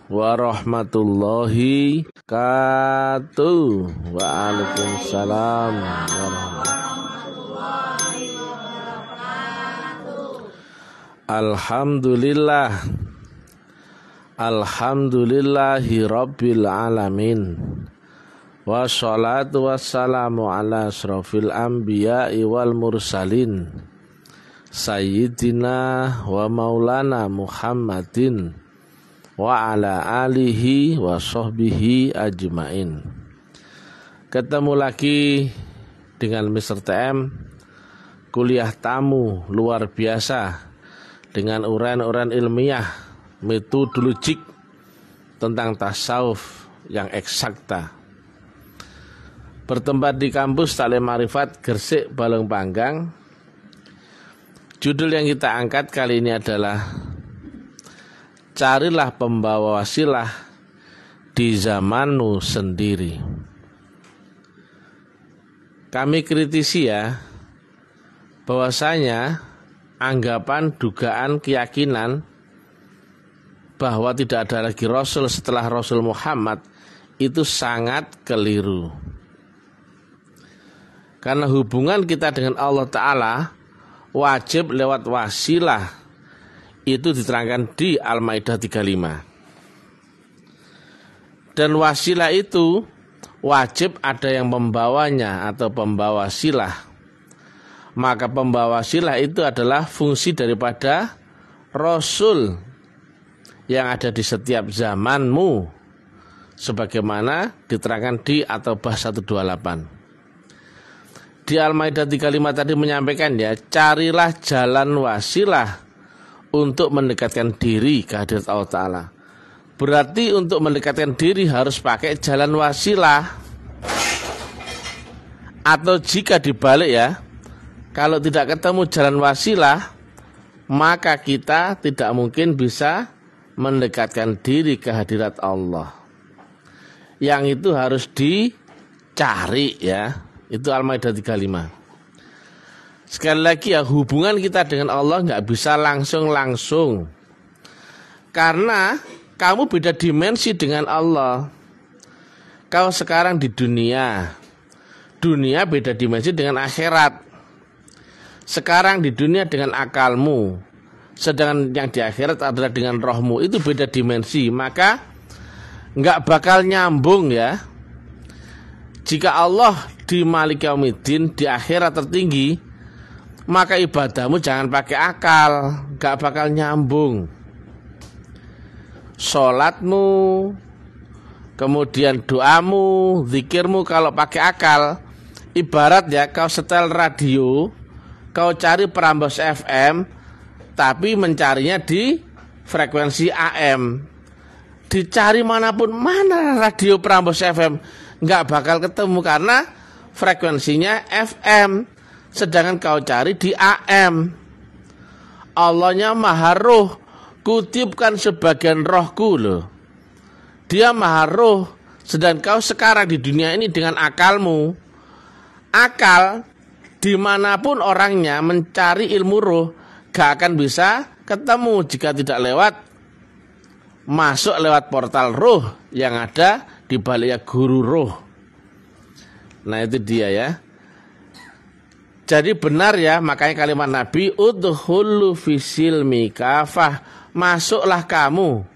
Warahmatullahi wabarakatuh. Waalaikumsalam warahmatullahi wabarakatuh. Alhamdulillah, alhamdulillahi rabbil alamin. Wassalatu wassalamu ala asrofil anbiya'i wal mursalin, Sayyidina wa maulana Muhammadin wa ala alihi wa sahbihi ajmain. Ketemu lagi dengan Mr. TM, kuliah tamu luar biasa dengan uraian-uraian ilmiah metodologik tentang tasawuf yang eksakta. Bertempat di kampus Taklim Ma'rifat Gresik Balong Panggang. Judul yang kita angkat kali ini adalah Carilah pembawa wasilah di zamanmu sendiri. Kami kritisi ya, bahwasanya anggapan, dugaan, keyakinan bahwa tidak ada lagi Rasul setelah Rasul Muhammad itu sangat keliru. Karena hubungan kita dengan Allah Ta'ala wajib lewat wasilah. Itu diterangkan di Al-Maidah 35. Dan wasilah itu wajib ada yang membawanya atau pembawa silah. Maka pembawa silah itu adalah fungsi daripada Rasul yang ada di setiap zamanmu, sebagaimana diterangkan di At-Taubah 128. Di Al-Maidah 35 tadi menyampaikan ya, carilah jalan wasilah untuk mendekatkan diri ke hadirat Allah Ta'ala. Berarti untuk mendekatkan diri harus pakai jalan wasilah. Atau jika dibalik ya, kalau tidak ketemu jalan wasilah, maka kita tidak mungkin bisa mendekatkan diri ke hadirat Allah. Yang itu harus dicari ya. Itu Al-Maidah 35. Sekali lagi ya, hubungan kita dengan Allah nggak bisa langsung. Karena kamu beda dimensi dengan Allah. Kau sekarang di dunia beda dimensi dengan akhirat. Sekarang di dunia dengan akalmu, sedangkan yang di akhirat adalah dengan rohmu. Itu beda dimensi, maka nggak bakal nyambung ya. Jika Allah di Malik Yaumiddin, di akhirat tertinggi, maka ibadahmu jangan pakai akal, gak bakal nyambung. Sholatmu, kemudian doamu, zikirmu kalau pakai akal, ibarat ya kau setel radio, kau cari Prambors FM, tapi mencarinya di frekuensi AM. Dicari manapun, mana radio Prambors FM, gak bakal ketemu karena frekuensinya FM. Sedangkan kau cari di AM. Allahnya maha roh, kutipkan sebagian rohku loh. Dia maha roh, sedangkan kau sekarang di dunia ini dengan akalmu. Akal dimanapun orangnya mencari ilmu roh gak akan bisa ketemu jika tidak masuk lewat portal roh yang ada di baliknya guru roh. Nah itu dia ya. Jadi benar ya, makanya kalimat Nabi, udkhulu fisilmi kafah, masuklah kamu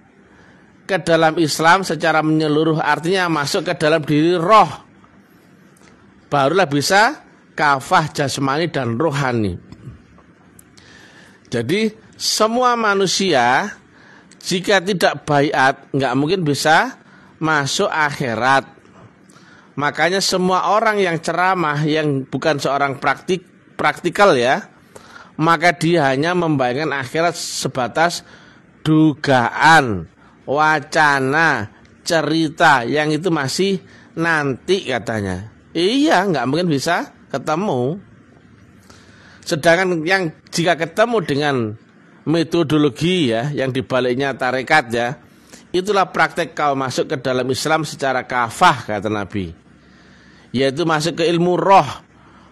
ke dalam Islam secara menyeluruh, artinya masuk ke dalam diri roh. Barulah bisa kafah jasmani dan rohani. Jadi semua manusia jika tidak baiat nggak mungkin bisa masuk akhirat. Makanya semua orang yang ceramah yang bukan seorang praktikal ya, maka dia hanya membayangkan akhirat sebatas dugaan, wacana, cerita yang itu masih nanti katanya. Iya, nggak mungkin bisa ketemu. Sedangkan yang jika ketemu dengan metodologi ya, yang dibaliknya tarekat ya, itulah praktek kau masuk ke dalam Islam secara kafah kata Nabi. Yaitu masuk ke ilmu roh.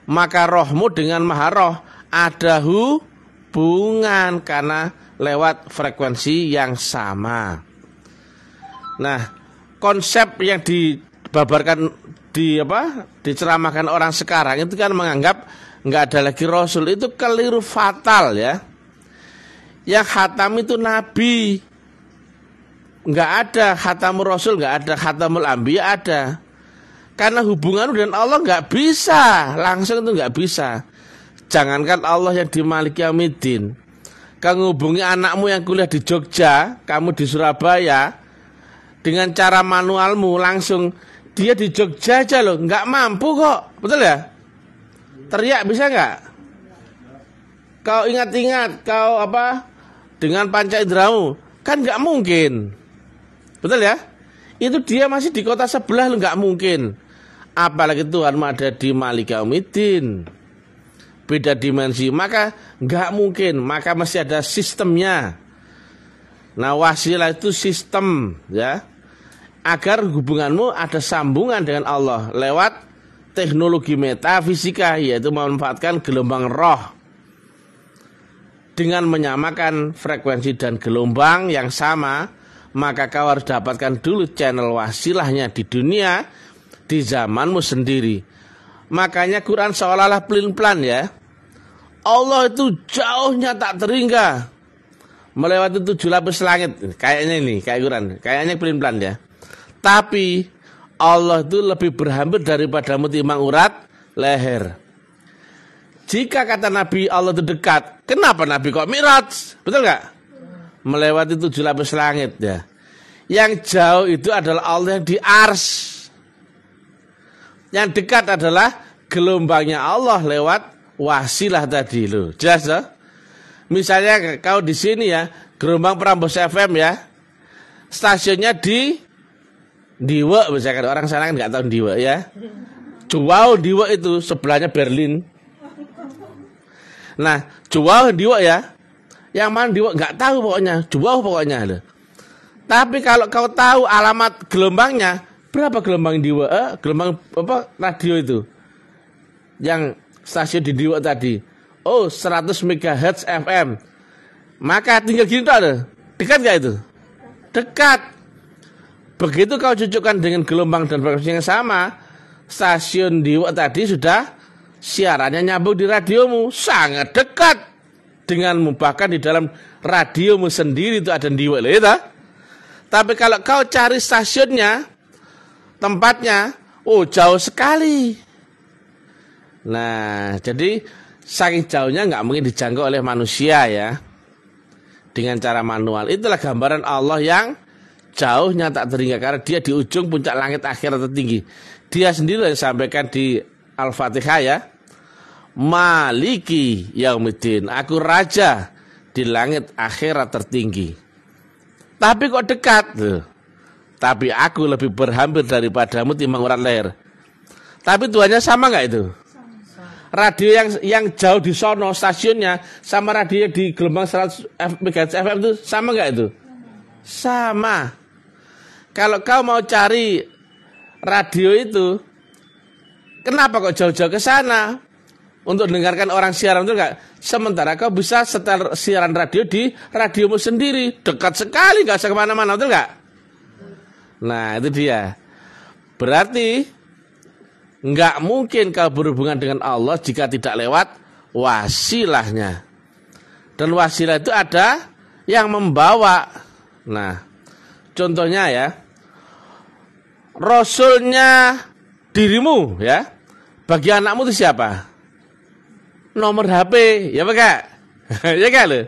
Maka rohmu dengan maha roh ada hubungan karena lewat frekuensi yang sama. Nah, konsep yang dibabarkan diceramahkan orang sekarang itu kan menganggap nggak ada lagi Rasul, itu keliru fatal ya. Yang khatam itu Nabi, nggak ada khatamul Rasul, nggak ada khatamul Anbiya ada. Karena hubungan dengan Allah nggak bisa langsung, itu nggak bisa. Jangankan Allah yang di Malik Yaumiddin, kamu hubungi anakmu yang kuliah di Jogja, kamu di Surabaya, dengan cara manualmu langsung, dia di Jogja aja loh, nggak mampu kok, betul ya? Teriak bisa nggak? Kau ingat-ingat, kau dengan panca inderamu, kan nggak mungkin, betul ya? Itu dia masih di kota sebelah lo, nggak mungkin. Apalagi Tuhan ada di Malik Yaumiddin, beda dimensi, maka nggak mungkin, maka masih ada sistemnya. Nah, wasilah itu sistem ya, agar hubunganmu ada sambungan dengan Allah lewat teknologi metafisika, yaitu memanfaatkan gelombang roh dengan menyamakan frekuensi dan gelombang yang sama. Maka kau harus dapatkan dulu channel wasilahnya di dunia, di zamanmu sendiri. Makanya Quran seolah-olah pelin-pelan ya, Allah itu jauhnya tak terhingga, melewati 7 lapis langit. Kayaknya ini, kayak Quran, kayaknya pelin-pelan ya. Tapi Allah itu lebih berhampir daripada timang urat leher. Jika kata Nabi Allah itu dekat, kenapa Nabi kok Mi'raj? Betul nggak? Melewati 7 lapis langit ya. Yang jauh itu adalah Allah yang di ars. Yang dekat adalah gelombangnya Allah lewat wasilah tadi loh. Jelas loh? Misalnya kau di sini ya, gelombang Prambors FM ya, stasiunnya di Diwe, misalkan orang sana kan nggak tahu Diwe ya. Jauh Diwe itu sebelahnya Berlin. Nah, jauh Diwe ya, yang mana Diwe nggak tahu pokoknya, jauh pokoknya loh. Tapi kalau kau tahu alamat gelombangnya, berapa gelombang Diwe? Gelombang radio itu? Yang stasiun di Diwe tadi. Oh, 100 MHz FM. Maka tinggal gini tuh ada. Dekat nggak itu? Dekat. Begitu kau cucukkan dengan gelombang dan frekuensi yang sama, stasiun Diwe tadi sudah siarannya nyambung di radiomu, sangat dekat denganmu. Bahkan di dalam radiomu sendiri itu ada Diwe loh ya. Tapi kalau kau cari stasiunnya, tempatnya, oh jauh sekali. Nah, jadi saking jauhnya nggak mungkin dijangkau oleh manusia ya, dengan cara manual. Itulah gambaran Allah yang jauhnya tak terhingga, karena dia di ujung puncak langit akhirat tertinggi. Dia sendiri yang sampaikan di Al-Fatihah ya, Maliki Yaumiddin, aku raja di langit akhirat tertinggi. Tapi kok dekat? Tapi aku lebih berhampir daripadamu timbang urat leher. Tapi Tuhannya sama nggak itu? Radio yang jauh di sono stasiunnya sama radio di gelombang 100 MHz FM itu sama nggak itu? Sama. Kalau kau mau cari radio itu, kenapa kok jauh-jauh ke sana untuk mendengarkan orang siaran itu enggak? Sementara kau bisa setel siaran radio di radiomu sendiri, dekat sekali, nggak usah kemana-mana, betul nggak? Nah itu dia. Berarti nggak mungkin kau berhubungan dengan Allah jika tidak lewat wasilahnya. Dan wasilah itu ada yang membawa. Nah contohnya ya, Rasulnya dirimu ya, bagi anakmu itu siapa? Nomor HP, ya Pak? Ya kan loh.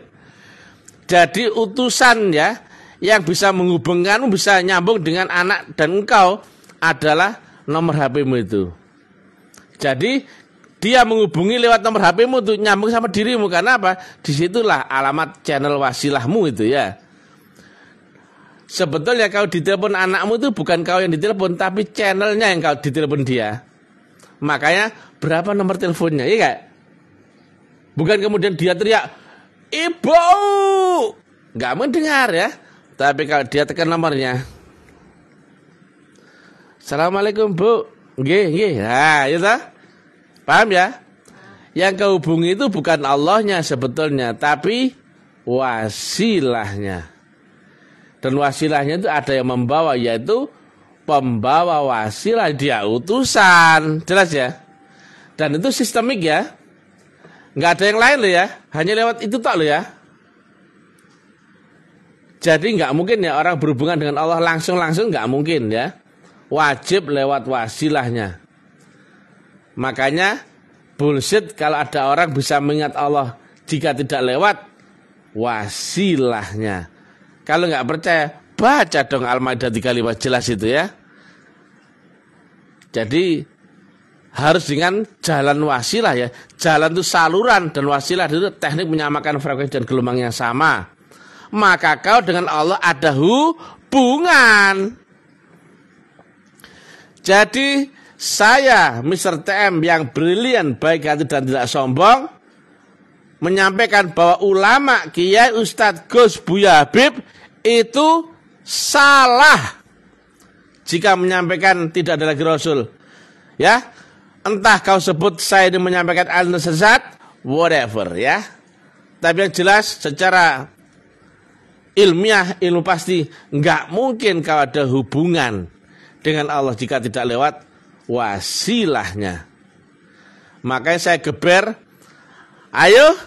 Jadi utusan ya, yang bisa menghubungkanmu, bisa nyambung dengan anak dan engkau adalah nomor HP-mu itu. Jadi dia menghubungi lewat nomor HP-mu itu, nyambung sama dirimu. Karena apa? Disitulah alamat channel wasilahmu itu ya. Sebetulnya kalau ditelepon anakmu itu bukan kau yang ditelepon, tapi channelnya yang kau ditelepon dia. Makanya berapa nomor teleponnya, iya gak? Bukan kemudian dia teriak, ibu, nggak mendengar ya. Tapi kalau dia tekan nomornya, Assalamualaikum Bu, nggih. Nah, itu paham ya? Yang kau hubungi itu bukan Allahnya sebetulnya, tapi wasilahnya. Dan wasilahnya itu ada yang membawa, yaitu pembawa wasilah, dia utusan. Jelas ya? Dan itu sistemik ya. Nggak ada yang lain loh ya. Hanya lewat itu tak loh ya. Jadi nggak mungkin ya orang berhubungan dengan Allah langsung-langsung, nggak mungkin ya. Wajib lewat wasilahnya. Makanya bullshit kalau ada orang bisa mengingat Allah jika tidak lewat wasilahnya. Kalau nggak percaya, baca dong Al-Maidah 35, jelas itu ya. Jadi harus dengan jalan wasilah ya. Jalan itu saluran dan wasilah itu teknik menyamakan frekuensi dan gelombang yang sama. Maka kau dengan Allah ada hubungan. Jadi saya Mr. TM yang brilian, baik hati dan tidak sombong, menyampaikan bahwa ulama Kiai Ustadz Gus Buya Habib itu salah jika menyampaikan tidak ada lagi Rasul. Ya, entah kau sebut saya ini menyampaikan aliran sesat, whatever ya. Tapi yang jelas secara ilmiah, ilmu pasti nggak mungkin kau ada hubungan dengan Allah jika tidak lewat wasilahnya. Makanya saya geber, ayo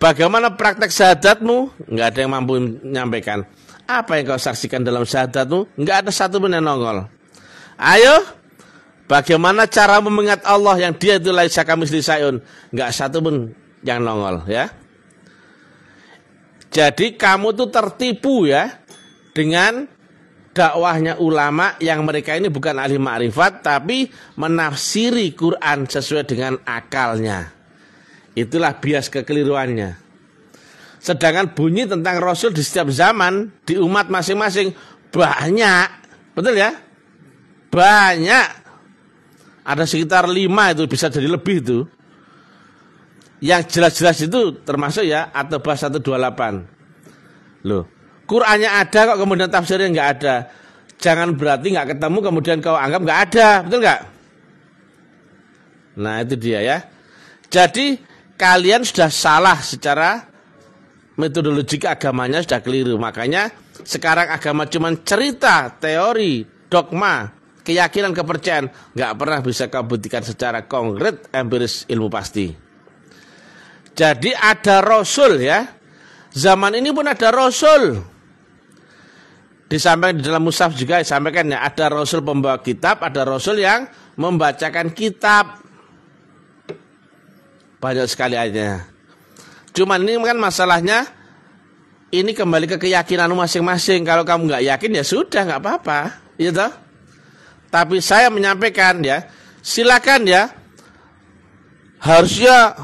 bagaimana praktek syahadatmu? Nggak ada yang mampu menyampaikan. Apa yang kau saksikan dalam syahadatmu? Nggak ada satu pun yang nongol. Ayo, bagaimana cara mengingat Allah yang dia itu laisa kamitslihi syai'un? Nggak satu pun yang nongol ya. Jadi kamu tuh tertipu ya dengan dakwahnya ulama yang mereka ini bukan ahli ma'rifat tapi menafsiri Quran sesuai dengan akalnya. Itulah bias kekeliruannya. Sedangkan bunyi tentang Rasul di setiap zaman di umat masing-masing banyak. Betul ya? Banyak. Ada sekitar 5 itu, bisa jadi lebih itu. Yang jelas-jelas itu termasuk ya At-Taubah 128. Loh, Qur'annya ada kok kemudian tafsirnya nggak ada. Jangan berarti nggak ketemu kemudian kau anggap nggak ada, betul nggak? Nah itu dia ya. Jadi kalian sudah salah secara metodologi agamanya, sudah keliru. Makanya sekarang agama cuma cerita, teori, dogma, keyakinan, kepercayaan, nggak pernah bisa kau buktikan secara konkret, empiris, ilmu pasti. Jadi ada Rasul ya. Zaman ini pun ada Rasul. Disampaikan di dalam mushaf juga disampaikan ya, ada Rasul pembawa kitab, ada Rasul yang membacakan kitab. Banyak sekali aja. Cuman ini kan masalahnya, ini kembali ke keyakinanmu masing-masing. Kalau kamu nggak yakin ya sudah, nggak apa-apa, gitu. Tapi saya menyampaikan ya, silakan ya. Harusnya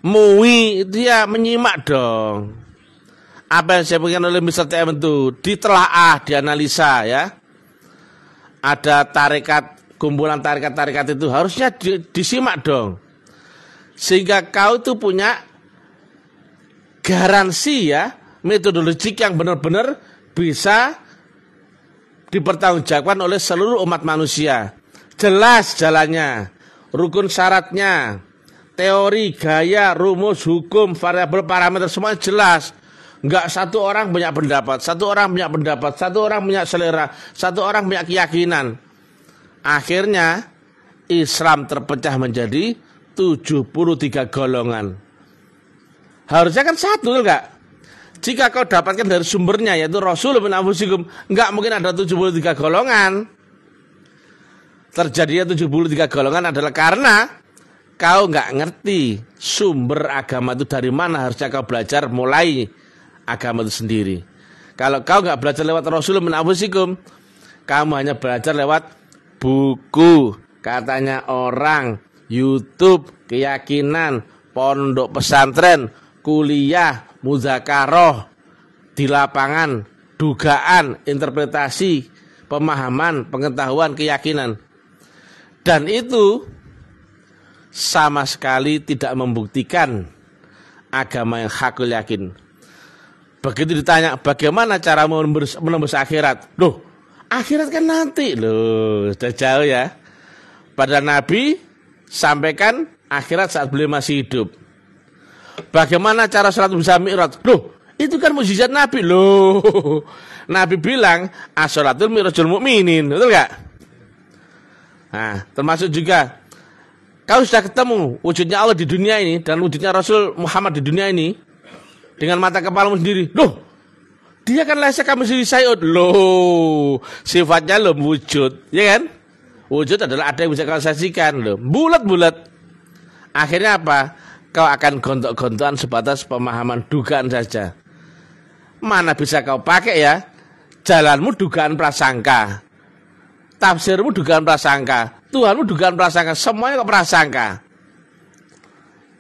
MUI itu ya menyimak dong. Apa yang saya berikan oleh Mr. TM itu ditelaah, dianalisa ya. Ada tarekat, kumpulan tarekat-tarekat itu harusnya disimak dong. Sehingga kau itu punya garansi ya, metodologi yang benar-benar bisa dipertanggungjawabkan oleh seluruh umat manusia. Jelas jalannya, rukun syaratnya, teori, gaya, rumus, hukum, variabel, parameter, semua jelas. Enggak satu orang punya pendapat, satu orang punya pendapat, satu orang punya selera, satu orang punya keyakinan. Akhirnya Islam terpecah menjadi 73 golongan. Harusnya kan satu enggak? Jika kau dapatkan dari sumbernya yaitu Rasul min anfusikum, enggak mungkin ada 73 golongan. Terjadinya 73 golongan adalah karena kau enggak ngerti sumber agama itu dari mana. Harusnya kau belajar mulai agama itu sendiri. Kalau kau enggak belajar lewat Rasul min anfusikum, kamu hanya belajar lewat buku, katanya orang, YouTube, keyakinan, pondok pesantren, kuliah, muzakaroh, di lapangan, dugaan, interpretasi, pemahaman, pengetahuan, keyakinan. Dan itu sama sekali tidak membuktikan agama yang hakul yakin. Begitu ditanya, bagaimana cara menembus akhirat? Loh, akhirat kan nanti. Loh, sudah jauh ya. Pada Nabi sampaikan akhirat saat beliau masih hidup. Bagaimana cara sholat bisa mi'raj? Loh, Itu kan mukjizat Nabi loh. Nabi bilang as-sholatul mirajul mukminin, betul nggak? Nah, termasuk juga kau sudah ketemu wujudnya Allah di dunia ini dan wujudnya Rasul Muhammad di dunia ini dengan mata kepalamu sendiri. Loh, dia kan laisa kamitslihi syai'un. Loh, sifatnya loh wujud, ya kan? Wujud adalah ada yang bisa kau saksikan loh. Bulat-bulat. Akhirnya apa? Kau akan gontok-gontokan sebatas pemahaman dugaan saja. Mana bisa kau pakai ya? Jalanmu dugaan prasangka, tafsirmu dugaan prasangka, Tuhanmu dugaan prasangka, semuanya kok prasangka.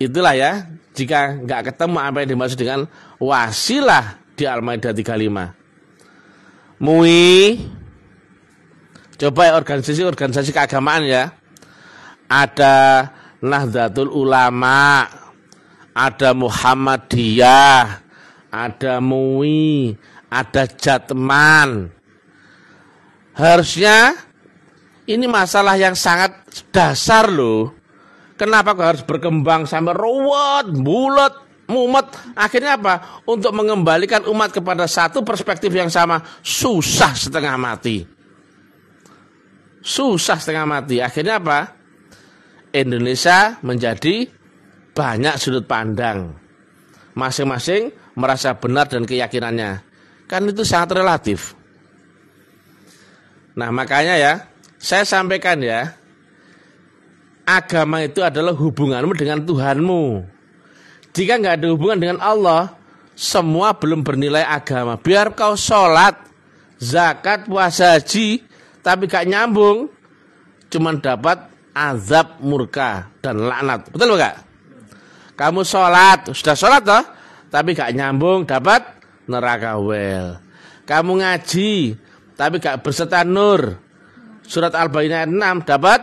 Itulah ya, jika nggak ketemu apa yang dimaksud dengan wasilah di Al-Maidah 35. MUI, coba ya organisasi keagamaan ya. Ada Nahdlatul Ulama, ada Muhammadiyah, ada MUI, ada Jatman. Harusnya ini masalah yang sangat dasar loh. Kenapa kok harus berkembang sampai ruwet, bulat, mumet? Akhirnya apa? Untuk mengembalikan umat kepada satu perspektif yang sama, susah setengah mati. Susah setengah mati. Akhirnya apa? Indonesia menjadi banyak sudut pandang. Masing-masing merasa benar dan keyakinannya. Kan itu sangat relatif. Nah makanya ya, saya sampaikan ya, agama itu adalah hubunganmu dengan Tuhanmu. Jika nggak ada hubungan dengan Allah, semua belum bernilai agama. Biar kau sholat, zakat, puasa, haji, tapi gak nyambung, cuman dapat azab, murka, dan laknat. Betul nggak? Kamu sholat, sudah sholat toh, tapi gak nyambung, dapat neraka wel. Kamu ngaji, tapi gak berserta nur, surat Al-Baqarah 6, dapat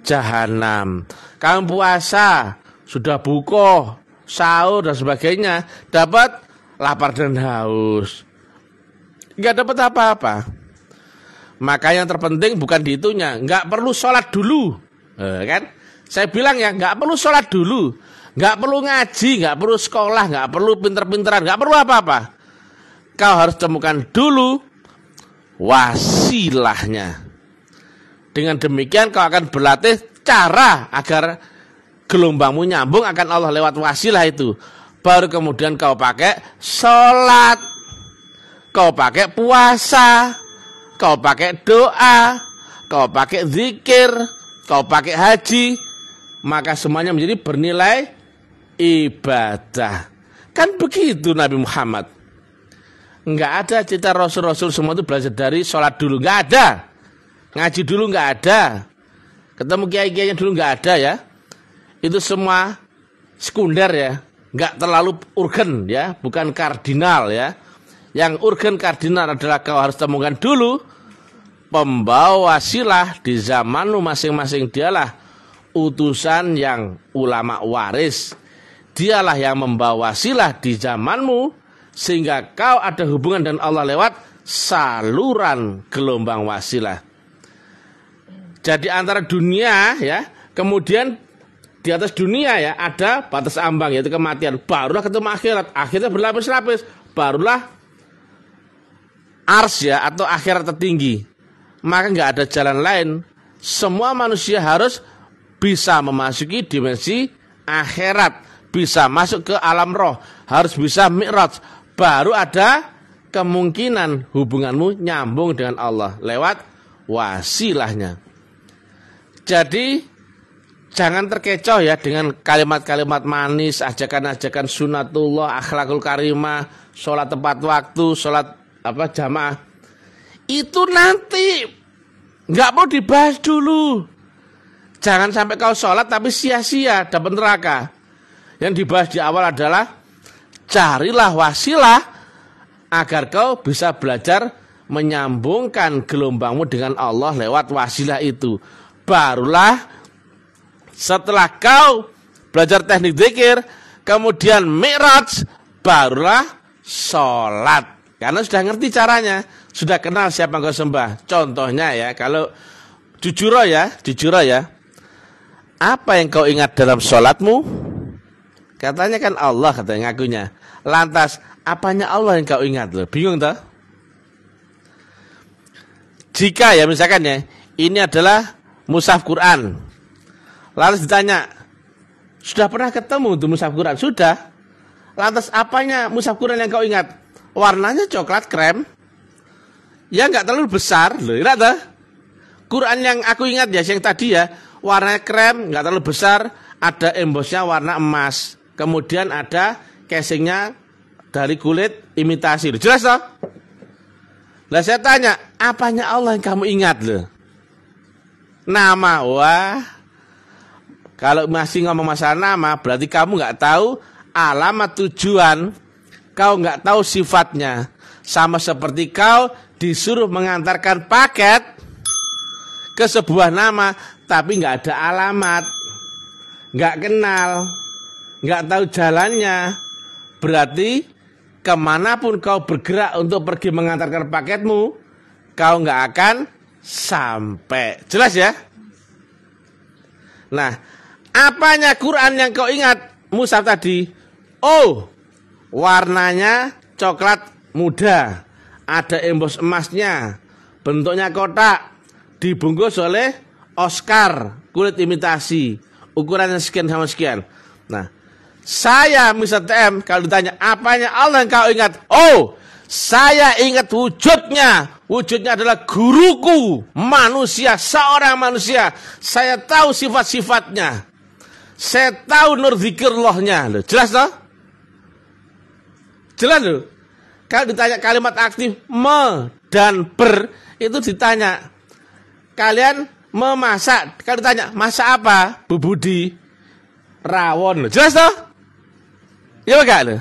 jahanam. Kamu puasa, sudah buka, sahur dan sebagainya, dapat lapar dan haus. Gak dapat apa-apa. Maka yang terpenting bukan di itunya, gak perlu sholat dulu, kan? Saya bilang ya, gak perlu sholat dulu, gak perlu ngaji, gak perlu sekolah, gak perlu pinter-pinteran, gak perlu apa-apa. Kau harus temukan dulu wasilahnya. Dengan demikian kau akan berlatih cara agar gelombangmu nyambung akan Allah lewat wasilah itu. Baru kemudian kau pakai sholat, kau pakai puasa, kau pakai doa, kau pakai zikir, kau pakai haji, maka semuanya menjadi bernilai ibadah. Kan begitu Nabi Muhammad. Enggak ada cerita Rasul-Rasul semua itu belajar dari sholat dulu, enggak ada. Ngaji dulu enggak ada. Ketemu kiai-kiainya dulu enggak ada ya. Itu semua sekunder ya, enggak terlalu urgen ya, bukan kardinal ya. Yang urgen kardinal adalah kau harus temukan dulu pembawa wasilah di zamanmu masing-masing. Dialah utusan yang ulama waris. Dialah yang membawa wasilah di zamanmu, sehingga kau ada hubungan dengan Allah lewat saluran gelombang wasilah. Jadi antara dunia ya, kemudian di atas dunia ya ada batas ambang yaitu kematian. Barulah ketemu akhirat. Akhirnya berlapis-lapis. Barulah ars ya atau akhirat tertinggi. Maka nggak ada jalan lain. Semua manusia harus bisa memasuki dimensi akhirat, bisa masuk ke alam roh, harus bisa mi'raj. Baru ada kemungkinan hubunganmu nyambung dengan Allah lewat wasilahnya. Jadi jangan terkecoh ya dengan kalimat-kalimat manis, ajakan-ajakan sunatullah, akhlakul karimah, sholat tepat waktu, sholat jamaah. Itu nanti nggak mau dibahas dulu. Jangan sampai kau sholat tapi sia-sia dapat neraka. Yang dibahas di awal adalah carilah wasilah agar kau bisa belajar menyambungkan gelombangmu dengan Allah lewat wasilah itu. Barulah setelah kau belajar teknik zikir, kemudian mi'raj, barulah sholat. Karena sudah ngerti caranya, sudah kenal siapa yang kau sembah. Contohnya ya, kalau jujur ya, apa yang kau ingat dalam sholatmu? Katanya kan Allah, katanya ngakunya. Lantas apanya Allah yang kau ingat loh? Bingung toh? Jika ya misalkan ya, ini adalah mushaf Quran. Lalu ditanya, sudah pernah ketemu tuh mushaf Quran? Sudah. Lantas apanya mushaf Quran yang kau ingat? Warnanya coklat krem. Ya nggak terlalu besar loh, ingat toh? Quran yang aku ingat ya, yang tadi ya, warnanya krem, nggak terlalu besar, ada embosnya warna emas. Kemudian ada casingnya dari kulit imitasi. Jelas toh? Lah saya tanya, apanya Allah yang kamu ingat loh? Nama, wah. Kalau masih ngomong masalah nama, berarti kamu nggak tahu alamat tujuan. Kau nggak tahu sifatnya. Sama seperti kau disuruh mengantarkan paket ke sebuah nama, tapi nggak ada alamat, nggak kenal, nggak tahu jalannya. Berarti kemanapun kau bergerak untuk pergi mengantarkan paketmu, kau nggak akan sampai. Jelas ya? Nah, apanya Quran yang kau ingat? Mushaf tadi. Oh, warnanya coklat muda, ada embos emasnya, bentuknya kotak, dibungkus oleh Oscar kulit imitasi, ukurannya sekian sama sekian. Nah, saya Mr. TM kalau ditanya apanya Allah yang kau ingat? Oh, saya ingat wujudnya. Wujudnya adalah guruku, manusia, seorang manusia. Saya tahu sifat-sifatnya. Saya tahu nur zikrullah-nya. Jelas toh? Jelas loh. Kalau ditanya kalimat aktif me dan ber, itu ditanya kalian memasak. Kalau ditanya masak apa? Bu Budi, rawon. Jelas toh? Ya enggak loh?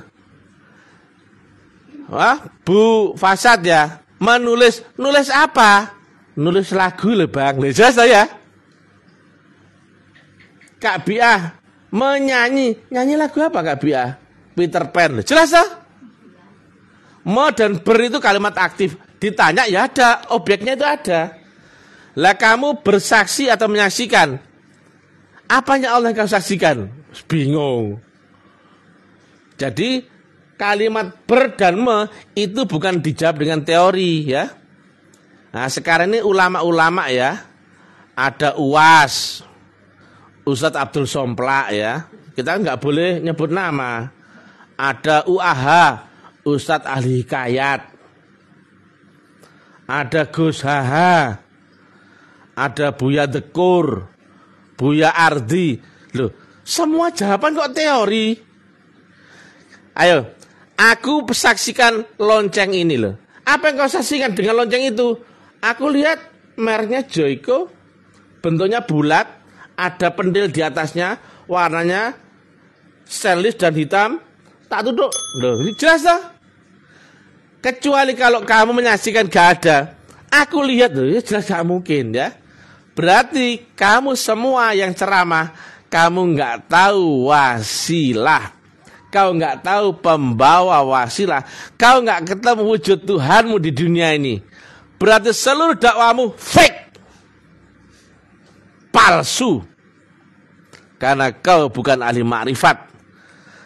Wah, Bu Fasad ya menulis, nulis apa? Nulis lagu loh Bang. Jelas toh ya? Kak Biah menyanyi, nyanyi lagu apa Kak Biah? Peter Pan. Jelas toh? Mo dan ber itu kalimat aktif. Ditanya ya ada, objeknya itu ada. Lah kamu bersaksi atau menyaksikan? Apanya Allah yang kau saksikan? Bingung. Jadi kalimat ber dan me itu bukan dijawab dengan teori ya. Nah sekarang ini ulama-ulama ya, ada UAS, Ustadz Abdul Somplak ya. Kita nggak boleh nyebut nama. Ada UAH, Ustadz Ahli Hikayat, ada Gus Haha, ada Buya Dekur, Buya Ardi. Loh, semua jawaban kok teori. Ayo, aku saksikan lonceng ini loh. Apa yang kau saksikan dengan lonceng itu? Aku lihat mereknya Joyko, bentuknya bulat, ada pendil di atasnya, warnanya stainless dan hitam. Tak duduk, loh, ini jelas toh? Kecuali kalau kamu menyaksikan gak ada. Aku lihat loh, ya jelas gak mungkin ya. Berarti kamu semua yang ceramah, kamu gak tahu wasilah. Kau gak tahu pembawa wasilah. Kau gak ketemu wujud Tuhanmu di dunia ini. Berarti seluruh dakwamu fake. Palsu. Karena kau bukan ahli makrifat.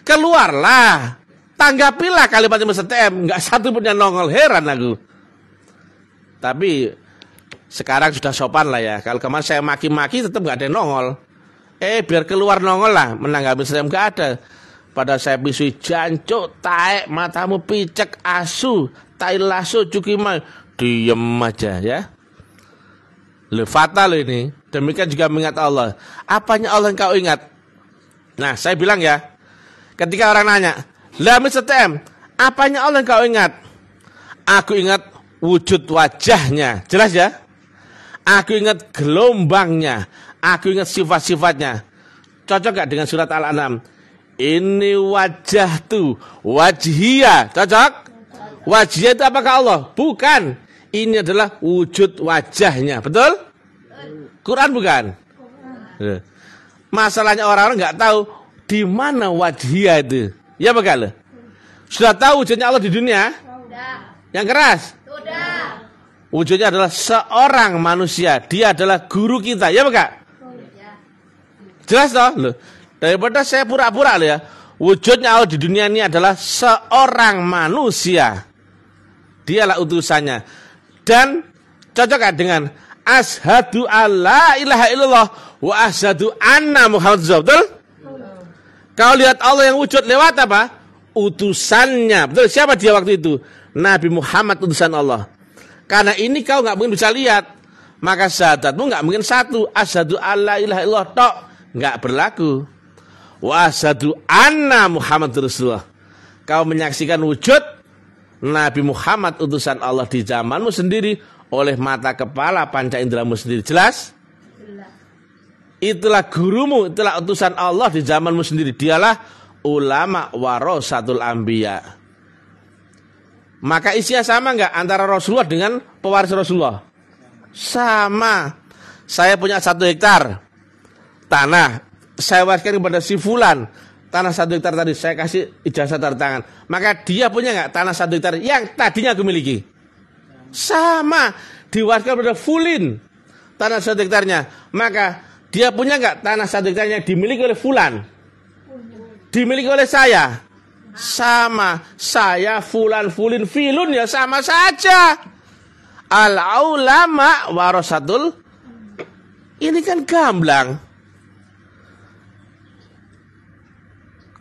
Keluarlah. Tanggapilah kalimatnya Mr. TM. Enggak satu pun yang nongol. Heran aku. Tapi sekarang sudah sopan lah ya. Kalau kemarin saya maki-maki tetap enggak ada yang nongol. Biar keluar nongol lah. Menanggapi Mr. TM enggak ada. Pada saya pisui jancuk, taek, matamu picek, asu, tai lasso, cukimai. Diem aja ya. Fatal ini. Demikian juga mengingat Allah. Apanya Allah yang kau ingat? Nah saya bilang ya. Ketika orang nanya, lah Mr. TM, apanya Allah yang kau ingat? Aku ingat wujud wajahnya. Jelas ya? Aku ingat gelombangnya. Aku ingat sifat-sifatnya. Cocok gak dengan surat Al-An'am? Ini wajah tuh, wajhiyah. Cocok? Wajhiyah itu apakah Allah? Bukan. Ini adalah wujud wajahnya. Betul? Quran bukan? Masalahnya orang-orang gak tahu di mana wajhiyah itu. Ya bakal. Sudah tahu wujudnya Allah di dunia? Sudah. Yang keras? Sudah. Wujudnya adalah seorang manusia. Dia adalah guru kita. Ya bakal? Jelas toh? Loh. Daripada saya pura-pura loh ya. Wujudnya Allah di dunia ini adalah seorang manusia. Dialah utusannya. Dan cocok dengan asyhadu alla ilaha illallah wa asyhadu anna Muhammad betul? Kau lihat Allah yang wujud lewat apa? Utusannya. Betul, siapa dia waktu itu? Nabi Muhammad utusan Allah. Karena ini kau nggak mungkin bisa lihat. Maka syahadatmu nggak mungkin satu. Asyhadu alla ilaha illallah tok. Nggak berlaku. Wa asyhadu anna Muhammad Rasulullah. Kau menyaksikan wujud Nabi Muhammad utusan Allah di zamanmu sendiri oleh mata kepala panca inderamu sendiri. Jelas? Itulah gurumu, itulah utusan Allah di zamanmu sendiri. Dialah ulama warasatul anbiya. Maka isinya sama enggak antara Rasulullah dengan pewaris Rasulullah? Sama. Saya punya 1 hektar tanah, saya wariskan kepada si fulan. Tanah 1 hektar tadi saya kasih ijazah tanda tangan. Maka dia punya enggak tanah 1 hektar yang tadinya aku miliki? Sama. Diwariskan kepada fulin tanah 1 hektarnya. Maka dia punya enggak tanah 1 hektarnya dimiliki oleh fulan? Dimiliki oleh saya? Sama. Saya, fulan, fulin, filun ya sama saja. Al-ulama warasatul. Ini kan gamblang.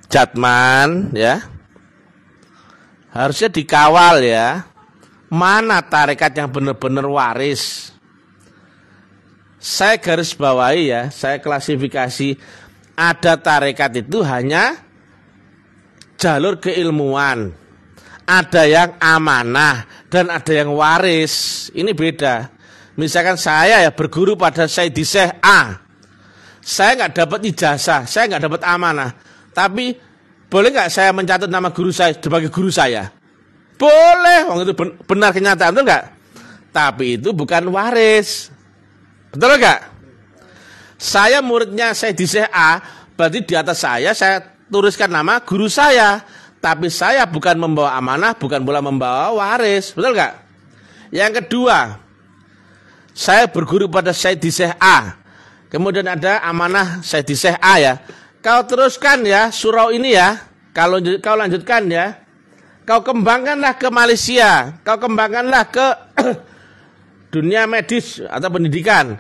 Jatman ya. Harusnya dikawal ya. Mana tarekat yang benar-benar waris? Saya garis bawahi ya, saya klasifikasi. Ada tarekat itu hanya jalur keilmuan. Ada yang amanah dan ada yang waris. Ini beda. Misalkan saya ya berguru pada Sayyidi Syekh A. Saya nggak dapat ijazah, saya nggak dapat amanah. Tapi boleh nggak saya mencatat nama guru saya sebagai guru saya? Boleh, itu benar kenyataan, betul nggak? Tapi itu bukan waris, betul nggak? Saya muridnya Sayyidi Syekh A, berarti di atas saya tuliskan nama guru saya. Tapi saya bukan membawa amanah, bukan pula membawa waris, betul nggak? Yang kedua, saya berguru pada Sayyidi Syekh A. Kemudian ada amanah Sayyidi Syekh A ya. Kau teruskan ya surau ini ya. Kalau kau lanjutkan ya. Kau kembangkanlah ke Malaysia. Kau kembangkanlah ke dunia medis atau pendidikan.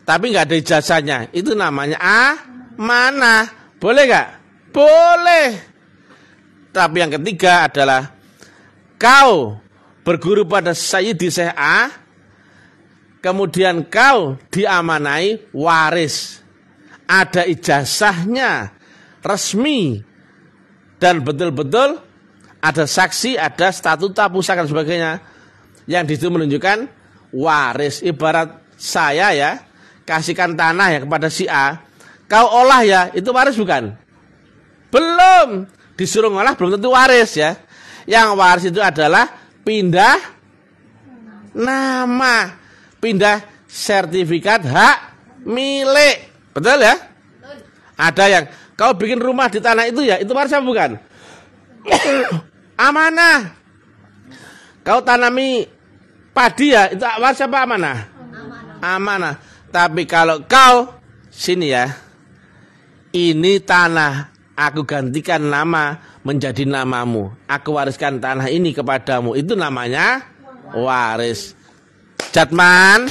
Tapi nggak ada ijazahnya. Itu namanya amanah. Boleh nggak? Boleh. Tapi yang ketiga adalah kau berguru pada Sayyidi Syekh A. Kemudian kau diamanai waris. Ada ijazahnya resmi dan betul-betul ada saksi, ada statuta pusaka dan sebagainya yang disitu menunjukkan waris. Ibarat saya ya kasihkan tanah ya kepada si A, kau olah ya, itu waris bukan? Belum, disuruh ngolah belum tentu waris ya. Yang waris itu adalah pindah nama, pindah sertifikat hak milik. Betul ya? Betul. Ada yang kau bikin rumah di tanah itu ya, itu waris apa bukan? Amanah. Kau tanami padi ya, itu waris apa amanah? Amanah. Tapi kalau kau sini ya, ini tanah, aku gantikan nama menjadi namamu. Aku wariskan tanah ini kepadamu. Itu namanya waris. Jatman.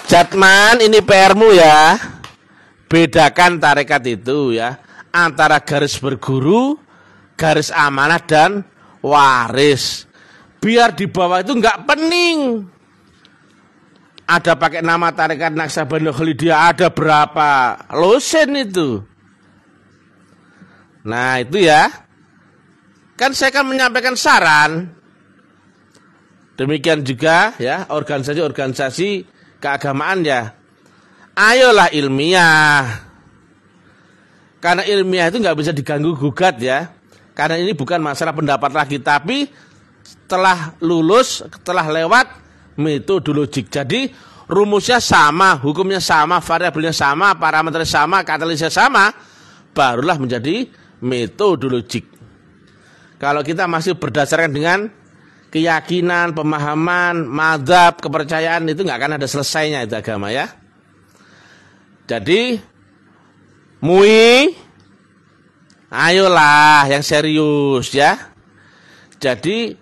Jatman, ini PR-mu ya. Bedakan tarekat itu ya. Antara garis berguru, garis amanah dan waris. Biar di bawah itu enggak pening. Ada pakai nama tarekat Naksabandiyah Khalidiyah, ada berapa losen itu. Nah itu ya. Kan saya kan menyampaikan saran. Demikian juga ya organisasi-organisasi keagamaan ya, ayolah ilmiah. Karena ilmiah itu nggak bisa diganggu gugat ya. Karena ini bukan masalah pendapat lagi, tapi setelah lulus, setelah lewat metodologik. Jadi rumusnya sama, hukumnya sama, variabelnya sama, parameternya sama, katalisnya sama, barulah menjadi metodologik. Kalau kita masih berdasarkan dengan keyakinan, pemahaman, mazhab, kepercayaan, itu nggak akan ada selesainya itu agama ya. Jadi MUI, ayolah yang serius ya. Jadi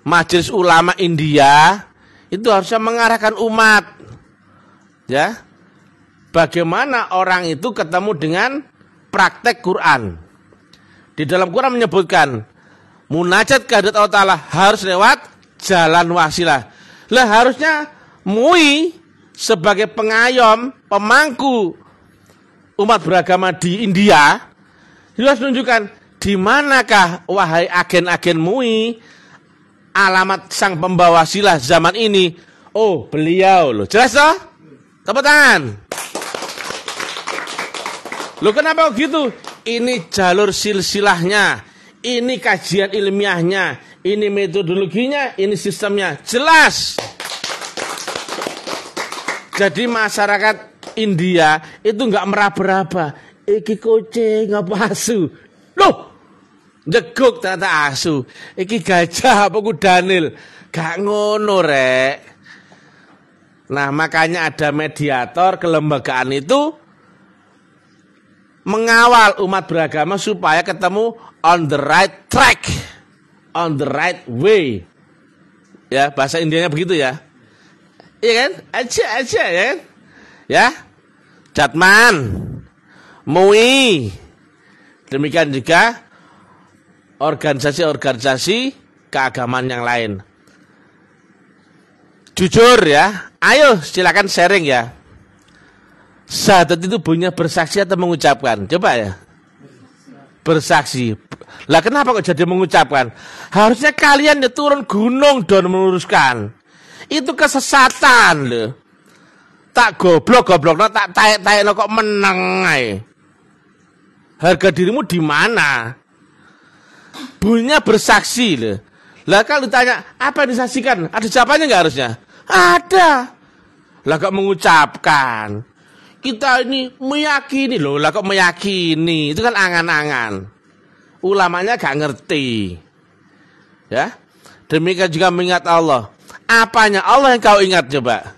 Majelis Ulama India itu harusnya mengarahkan umat ya. Bagaimana orang itu ketemu dengan praktek Quran. Di dalam Quran menyebutkan munajat kehadirat Allah Ta'ala harus lewat jalan wasilah. Lah harusnya MUI sebagai pengayom, pemangku umat beragama di India, dia harus menunjukkan di manakah wahai agen-agen MUI alamat sang pembawa wasilah zaman ini. Oh, beliau loh. Jelas toh? Tepuk tangan. Loh kenapa gitu? Ini jalur silsilahnya, ini kajian ilmiahnya, ini metodologinya, ini sistemnya. Jelas. Jadi masyarakat India itu nggak meraba-raba. Iki kucing apa asu? Loh, jeguk ternyata asu. Iki gajah apa kudanil? Gak ngono rek. Nah makanya ada mediator kelembagaan itu mengawal umat beragama supaya ketemu on the right track, on the right way. Ya, bahasa Indianya begitu ya. Iya kan? Aja ya kan? Ya. Jatman, MUI. Demikian juga organisasi-organisasi keagamaan yang lain. Jujur ya. Ayo silakan sharing ya. Syahadat itu bunyinya bersaksi atau mengucapkan? Coba ya. Bersaksi. Lah kenapa kok jadi mengucapkan? Harusnya kalian ya turun gunung dan meluruskan. Itu kesesatan loh. Tak goblok no, tak taek no, kok menang ae. Harga dirimu di mana? Bunyinya bersaksi loh. Lah kalau ditanya apa yang disaksikan? Ada jawabannya nggak harusnya? Ada. Lah kok mengucapkan? Kita ini meyakini loh, lah kok meyakini? Itu kan angan-angan. Ulamanya gak ngerti. Ya. Demikian juga mengingat Allah. Apanya Allah yang kau ingat coba?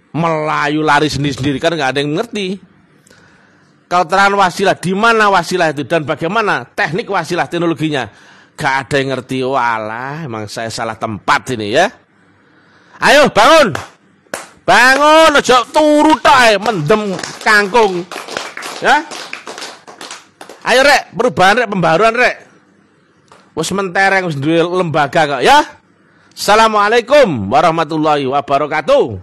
Melayu lari sendiri-sendiri kan gak ada yang ngerti. Kau terang wasilah, di mana wasilah itu dan bagaimana teknik wasilah teknologinya? Gak ada yang ngerti. Walah, emang saya salah tempat ini ya. Ayo bangun. Bangun aja turu tok mendem kangkung. Ya. Ayo rek, perubahan rek, pembaruan rek. Wis mentereng wis duwe lembaga kok ya. Assalamualaikum warahmatullahi wabarakatuh.